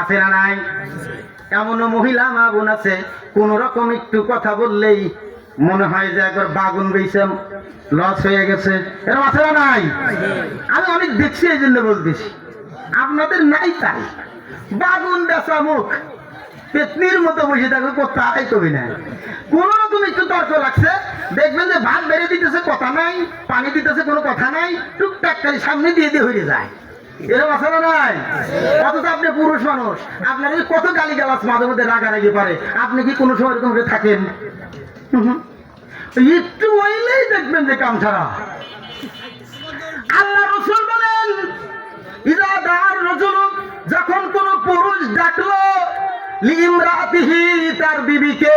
আছে না নাই? এমনও মহিলা মা বোন আছে কোন রকম একটু কথা বললেই মনে হয় যে একবার বাগুন বেইছে লস হয়ে গেছে, এরকম আছে না নাই? আমি অনেক দেখছি, এই জন্য বলতেছি। আপনাদের নাই তাই? বাগুন বেচা মুখ পেতনির মতো বসে থাকবে, কোথায় কবি না। কোন রকম একটু তর্ক লাগছে, দেখবেন যে ভাত বেড়ে দিতেছে, কথা নাই, পানি দিতেছে, কোনো কথা নাই, টুকটাক করে সামনে দিয়ে দিয়ে হয়ে যায়। এরকম আছে না নাই? অথচ আপনি পুরুষ মানুষ, আপনার কত গালি গালাজ মাঝে মধ্যে রাগারাগি পারে, আপনি কি কোনো সময় এরকম করে থাকেন? একটু হইলেই দেখবেন যে কাম ছাড়া। আল্লাহ রাসূল বলেন, ইযা দাআর রাজুল, যখন কোন পুরুষ ডাকলো লিইমরাতিহি, তার বিবিকে,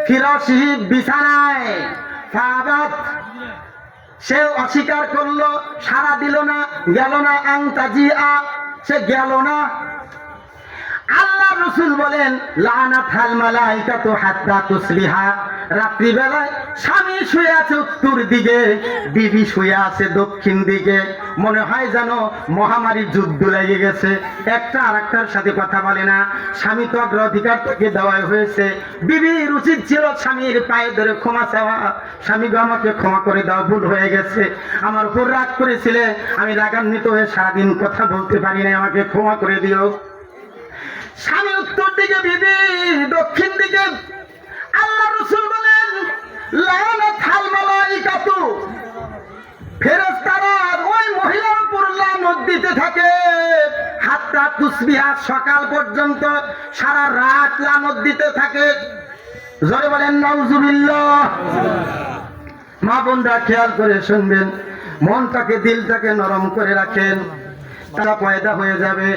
ফিরাশিহি, বিছানায়, ফাবাত, সে অস্বীকার করলো, সাড়া দিল না, গেল না, আনতাজিআ, সে গেল না। আল্লাহ রাসূল বলেন, লানাতাল মালাইকাতু হাত্তা তুসবিহা, রাত্রি বেলায় স্বামী শুয়ে আছে উত্তর দিকে, বিবি শুয়ে আছে দক্ষিণ দিকে। মনে হয় যেন মহামারী যুদ্ধ লেগে গেছে, একটা আরেকটার সাথে কথা বলে না। স্বামী তো অগ্রাধিকার থেকে দেওয়া হয়েছে। বিবির উচিত ছিল স্বামীর পায়ে ধরে ক্ষমা চাওয়া, স্বামী গো আমাকে ক্ষমা করে দাও, ভুল হয়ে গেছে, আমার উপর রাগ করেছিলে, আমি রাগান্বিত হয়ে সারাদিন কথা বলতে পারি না, আমাকে ক্ষমা করে দিও। স্বামী উত্তর দিকে, বিবি দক্ষিণ দিকে। আল্লাহ রাসূল বলেন, লানাতাল মালাইকাতু, ফেরেশতারা ওই মহিলার উপর লানত দিতে থাকে, হাত্তা তুসবিহা, সকাল পর্যন্ত, সারা রাত লানত দিতে থাকে। জোরে বলেন নাউজুবিল্লাহ। মা বোনরা খেয়াল করে শুনবেন, মনটাকে দিলটাকে নরম করে রাখেন, তারা পয়দা হয়ে যাবে।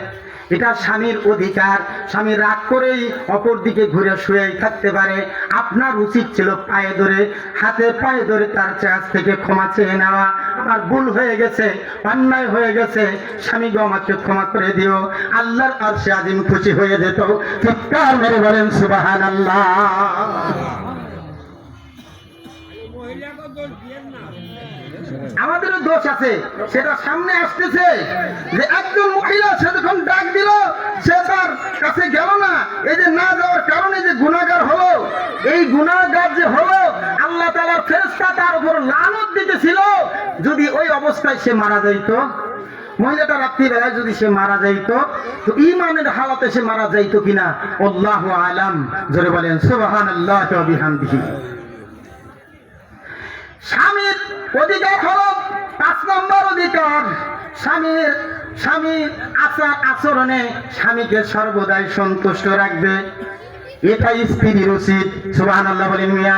এটা স্বামীর অধিকার। স্বামী রাগ করেই অপর দিকে ঘুরে শুয়েই থাকতে পারে, আপনার উচিত ছিল পায়ে ধরে, হাতে পায়ে ধরে তার কাছ থেকে ক্ষমা চেয়ে নেওয়া। আমার ভুল হয়ে গেছে, অন্যায় হয়ে গেছে, স্বামী গো আমাকে ক্ষমা করে দিও। আল্লাহর আরশে আজিম খুশি হয়ে যেত। চিৎকার মেরে বলেন সুবহানাল্লাহ। আমাদেরও দোষ আছে, সেটা সামনে আসতেছে যে একজন মহিলা সে যখন ডাক দিল, সে তার কাছে গেল না, এই যে না যাওয়ার কারণে যে গুনাহগার হলো, এই গুনাহগার যে হলো, আল্লাহ তাআলার ফেরেশতা তার উপর লানত দিতেছিল। যদি ওই অবস্থায় সে মারা যাইত, মহিলাটা রাত্রিবেলায় যদি সে মারা যাইত, তো ঈমানের হালাতে সে মারা যাইত কিনা আল্লাহু আলাম। জোরে বলেন সুবহানাল্লাহি ওয়া বিহামদিহি। স্বামীর অধিকার হলো 5 নম্বর অধিকার, স্বামীর আচরণে স্বামীকে সর্বদাই সন্তুষ্ট রাখবে, এটাই স্ত্রীর উচিত। সুবহানাল্লাহ বলেন মিয়া।